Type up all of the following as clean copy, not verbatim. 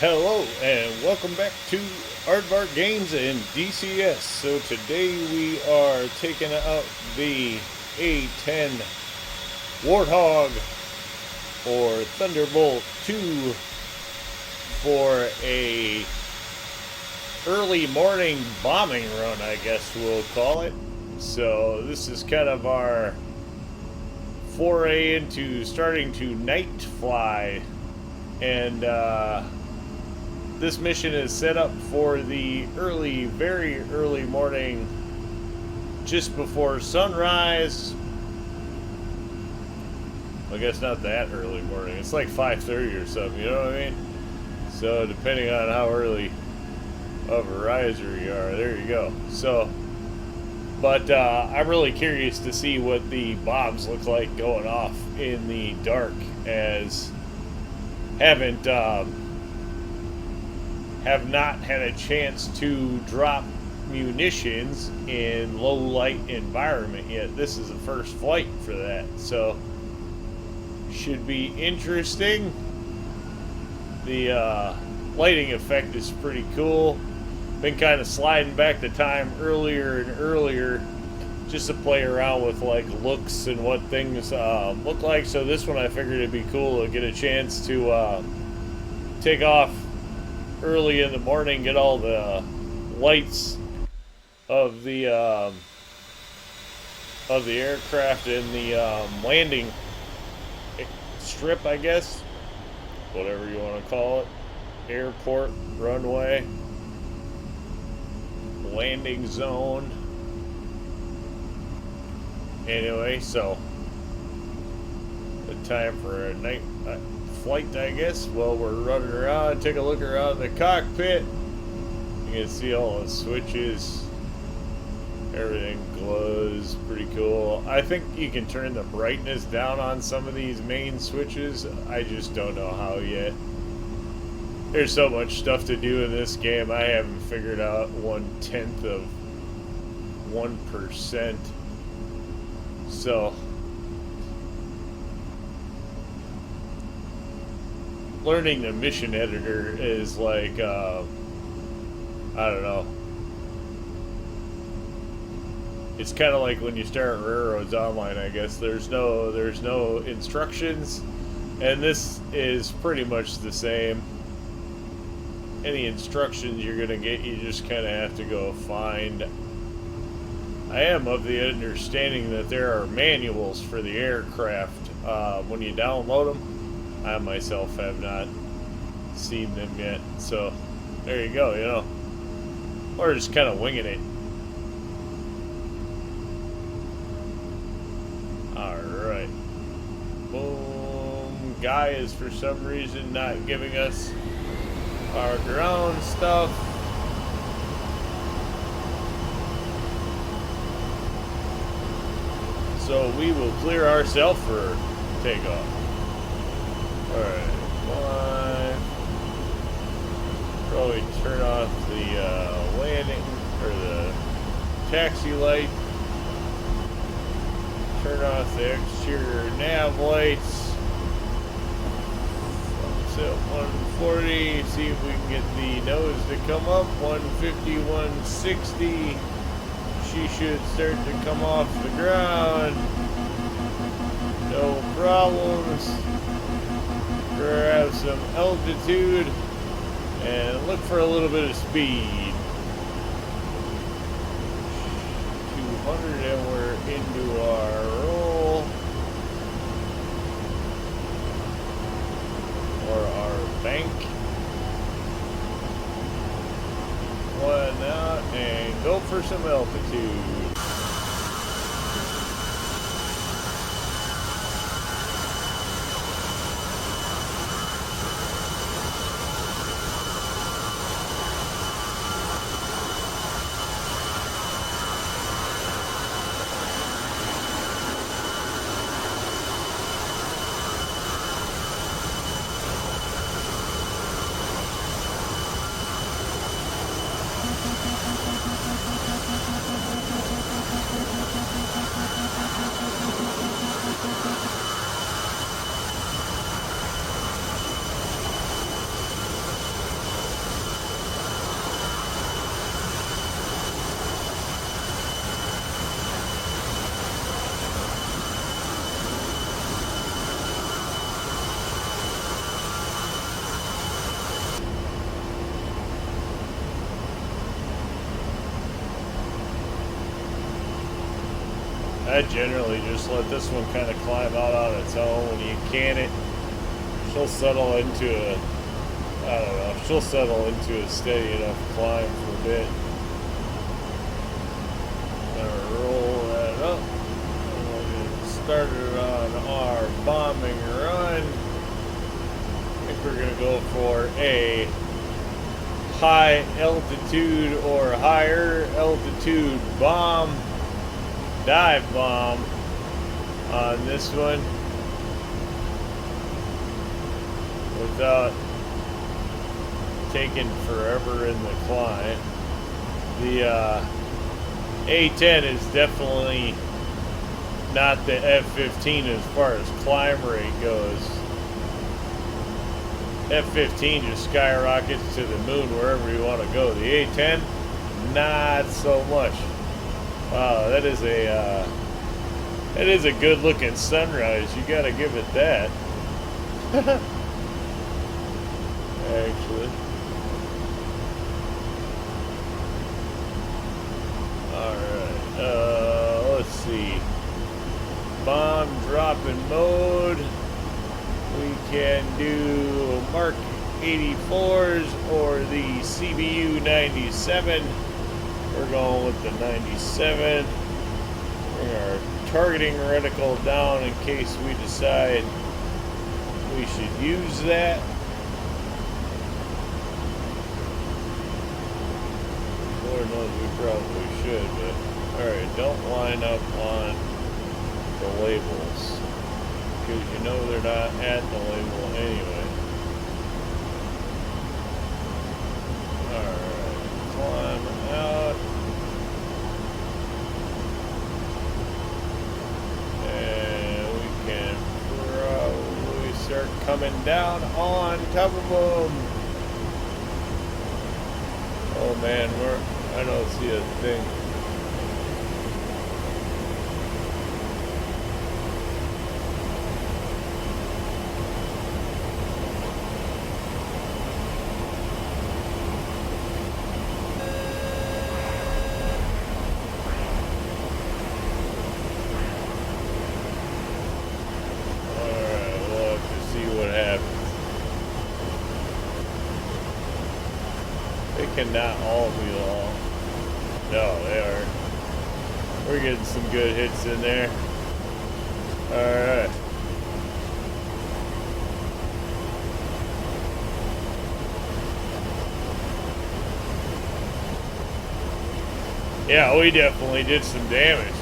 Hello and welcome back to Aardvark Games and DCS. So today we are taking out the A10 Warthog or Thunderbolt 2 for a early morning bombing run, I guess we'll call it. So this is kind of our foray into starting to night fly, and this mission is set up for the very early morning, just before sunrise. I guess not that early morning. It's like 5:30 or something, you know what I mean? So depending on how early of a riser you are, there you go. So, but I'm really curious to see what the bombs look like going off in the dark, as have not had a chance to drop munitions in low light environment yet. This is the first flight for that, so should be interesting. The lighting effect is pretty cool. Been kind of sliding back the time earlier and earlier just to play around with like looks and what things look like. So this one I figured it'd be cool to get a chance to take off early in the morning, get all the lights of the aircraft and the landing strip, I guess, whatever you want to call it, airport, runway, landing zone. Anyway, so the time for a night flight, I guess. Well, we're running around, take a look around the cockpit. You can see all the switches. Everything glows, pretty cool. I think you can turn the brightness down on some of these main switches. I just don't know how yet. There's so much stuff to do in this game. I haven't figured out 1/10 of 1%. So learning the mission editor is like, I don't know. It's kind of like when you start Railroads Online, I guess. There's no instructions, and this is pretty much the same. Any instructions you're gonna get, you just kind of have to go find. I am of the understanding that there are manuals for the aircraft when you download them. I myself have not seen them yet, so there you go, you know. Or just kind of winging it. Alright. Boom. Guy is for some reason not giving us our ground stuff. So we will clear ourselves for takeoff. Alright, one. Probably turn off the landing or the taxi light. Turn off the exterior nav lights. Set 140. See if we can get the nose to come up. 150, 160. She should start to come off the ground. No problems. Grab some altitude and look for a little bit of speed. 200 and we're into our roll. Or our bank. One out and go for some altitude. I generally just let this one kind of climb out on its own. When you can it, she'll settle into a, I don't know, she'll settle into a steady enough climb for a bit. Gonna roll that up. And we'll get started on our bombing run. I think we're gonna go for a high altitude or higher altitude bomb, dive bomb on this one without taking forever in the climb. The A10 is definitely not the F-15 as far as climb rate goes. F-15 just skyrockets to the moon wherever you want to go. The A-10, not so much. Wow, that is a good looking sunrise. You gotta give it that. Actually. Alright, let's see. Bomb dropping mode. We can do Mark 84s or the CBU 97. We're going with the 97. Bring our targeting reticle down in case we decide we should use that. Lord knows we probably should, but alright, don't line up on the labels, because you know they're not at the label anyway. Alright, climb out. And we can probably start coming down on top of them. Oh man, I don't see a thing. Cannot all be long. No, they are. We're getting some good hits in there. Alright. Yeah, we definitely did some damage.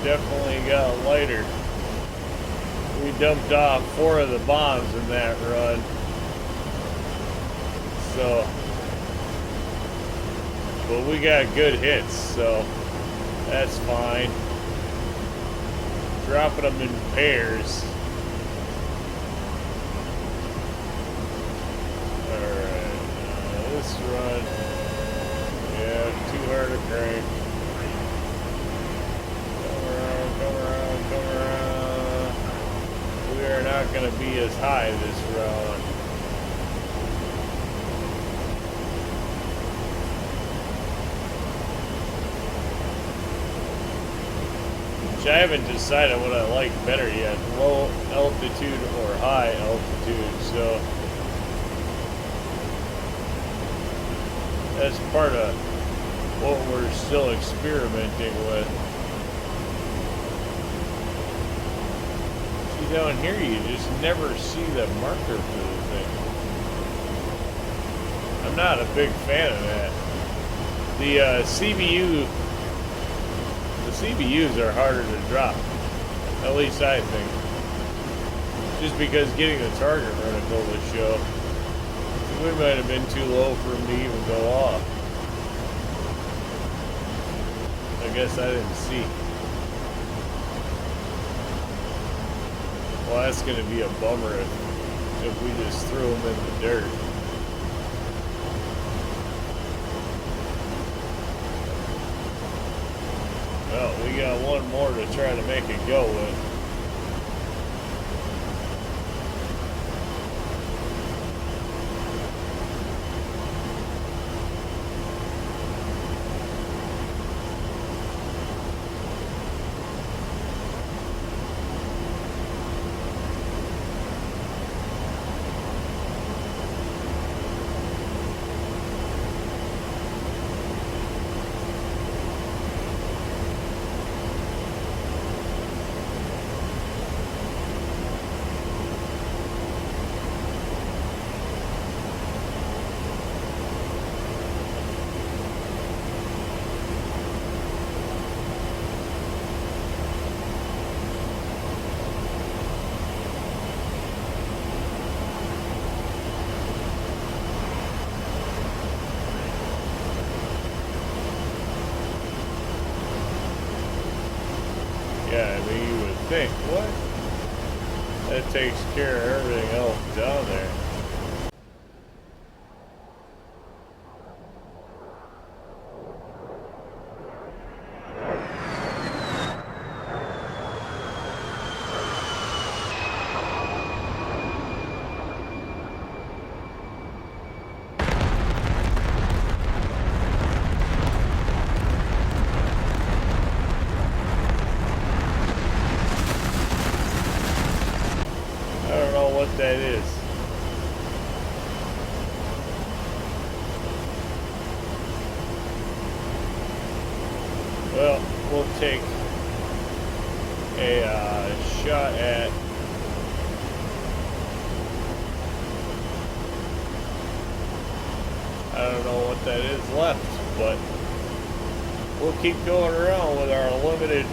Definitely got lighter. We dumped off 4 of the bombs in that run. So, but we got good hits, so that's fine. Dropping them in pairs. Alright, this run, yeah, too hard to crank. Come around. We are not going to be as high this round. See, I haven't decided what I like better yet, low altitude or high altitude, so that's part of what we're still experimenting with. See, down here you just never see the marker for the thing. I'm not a big fan of that. The CBUs are harder to drop. At least I think. Just because getting the target reticle to show, we might have been too low for him to even go off. I guess I didn't see. Well, that's going to be a bummer if we just threw him in the dirt. Well, we got one more to try to make it go with. Yeah, I mean, you would think, what? That takes care of everything else down there. What that is. Well, we'll take a shot at I don't know what that is left, but we'll keep going around with our limited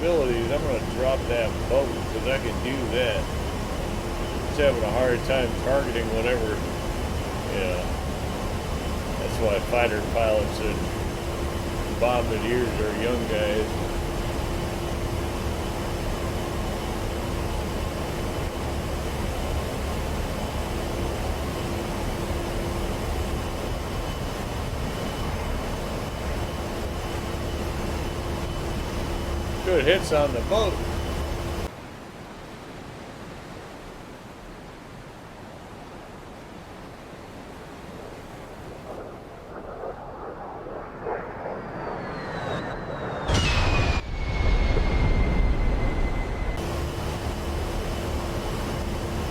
abilities. I'm going to drop that boat because I can do that. Just having a hard time targeting whatever, that's why fighter pilots and bombardiers are young guys. Good hits on the boat.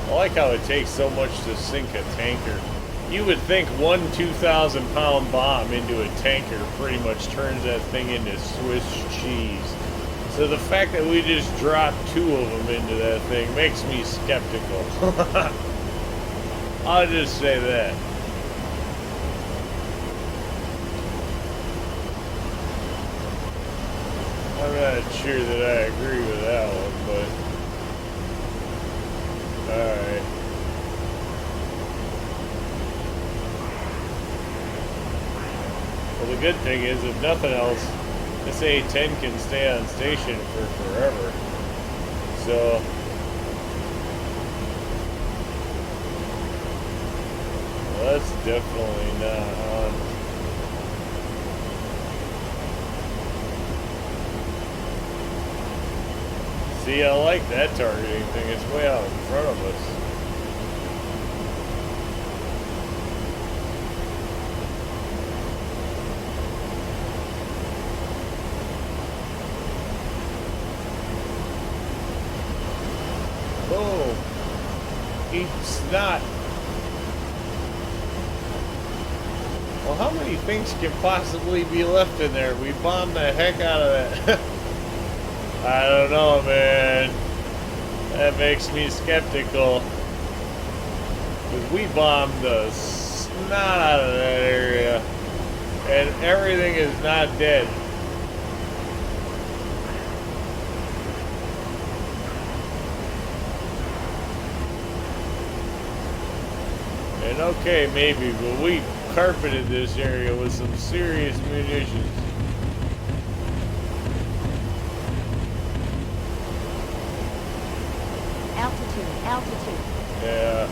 I like how it takes so much to sink a tanker. You would think one 2,000-pound bomb into a tanker pretty much turns that thing into Swiss cheese. So the fact that we just dropped 2 of them into that thing makes me skeptical. I'll just say that. I'm not sure that I agree with that one, but alright. Well, the good thing is, if nothing else, this A-10 can stay on station for forever. So well, that's definitely not on. See, I like that targeting thing. It's way out in front of us. cheap snot. Well, how many things can possibly be left in there? We bombed the heck out of that. I don't know, man. That makes me skeptical. Because we bombed the snot out of that area. And everything is not dead. And okay, maybe, but we carpeted this area with some serious munitions. Altitude. Yeah.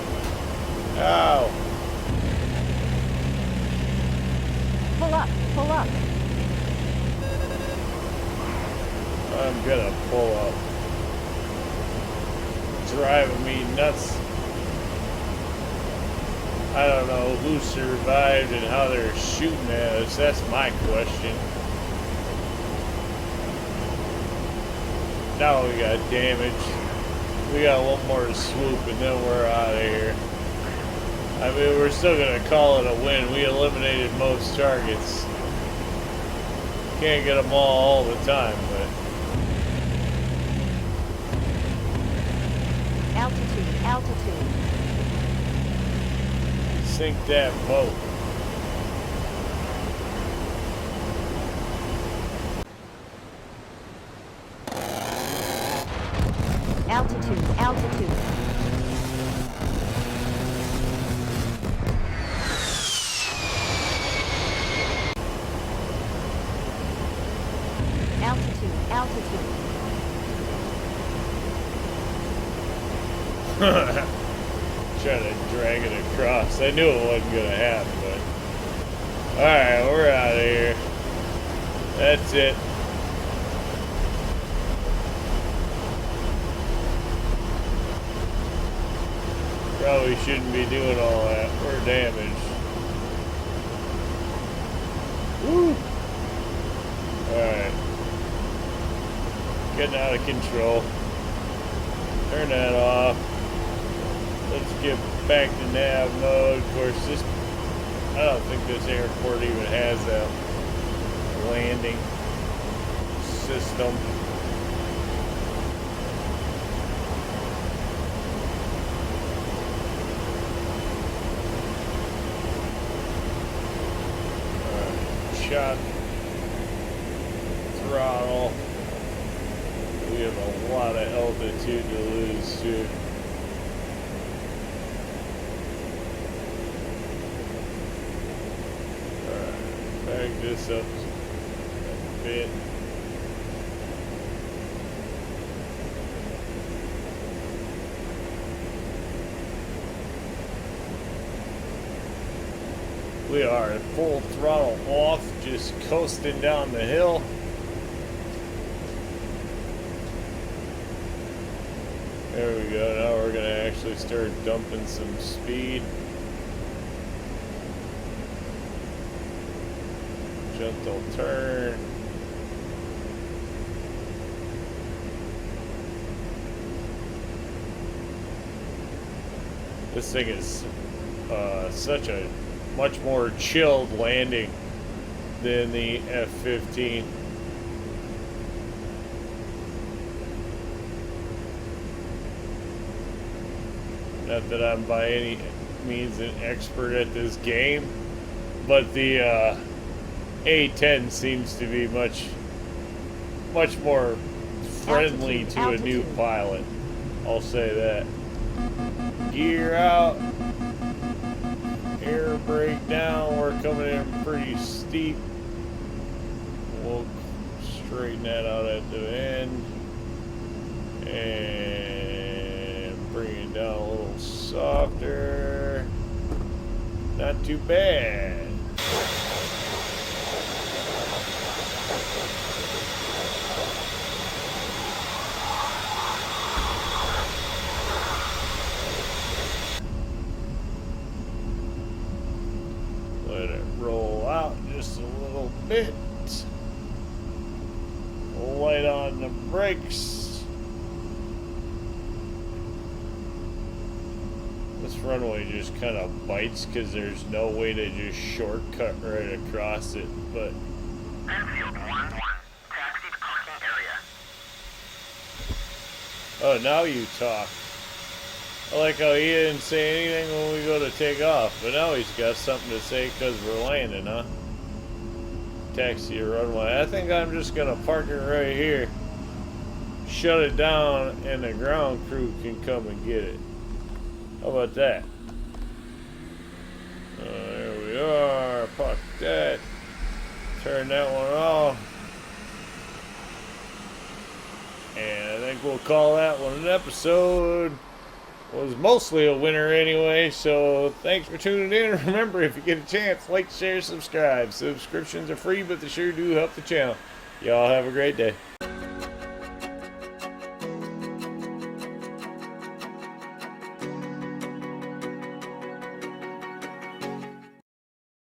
Ow. Pull up. I'm gonna pull up. Driving me nuts. I don't know who survived and how they're shooting at us. That's my question. Now we got damage. We got one more swoop and then we're out of here. I mean, we're still gonna call it a win. We eliminated most targets. Can't get them all the time, but... Altitude. Sink that boat. Altitude. Trying to drag it across. I knew it wasn't gonna happen, but alright, we're out of here. That's it. Probably shouldn't be doing all that. We're damaged. Woo! Alright. Getting out of control. Turn that off. Let's get back to nav mode. Of course, this, I don't think this airport even has that landing system. Shot throttle. We have a lot of altitude to lose too. Alright, back this up a bit. We are at full throttle off, just coasting down the hill. There we go. Now we're going to actually start dumping some speed. Gentle turn. This thing is such a much more chilled landing than the F-15. Not that I'm by any means an expert at this game, but the A-10 seems to be much more friendly to a new pilot. I'll say that. Gear out. Air brake down. We're coming in pretty steep. We'll straighten that out at the end. And bring it down a little softer. Not too bad. Let it roll out just a little bit. Light on the brakes. This runway just kind of bites because there's no way to just shortcut right across it, but... Airfield 1-1, taxi to parking area. Oh, now you talk. I like how he didn't say anything when we go to take off, but now he's got something to say because we're landing, huh? Taxi to runway. I think I'm just going to park it right here. Shut it down, and the ground crew can come and get it. How about that? There we are. Park that. Turn that one off. And I think we'll call that one an episode. Was mostly a winner anyway, so thanks for tuning in. Remember, if you get a chance, like, share, subscribe. Subscriptions are free, but they sure do help the channel. Y'all have a great day.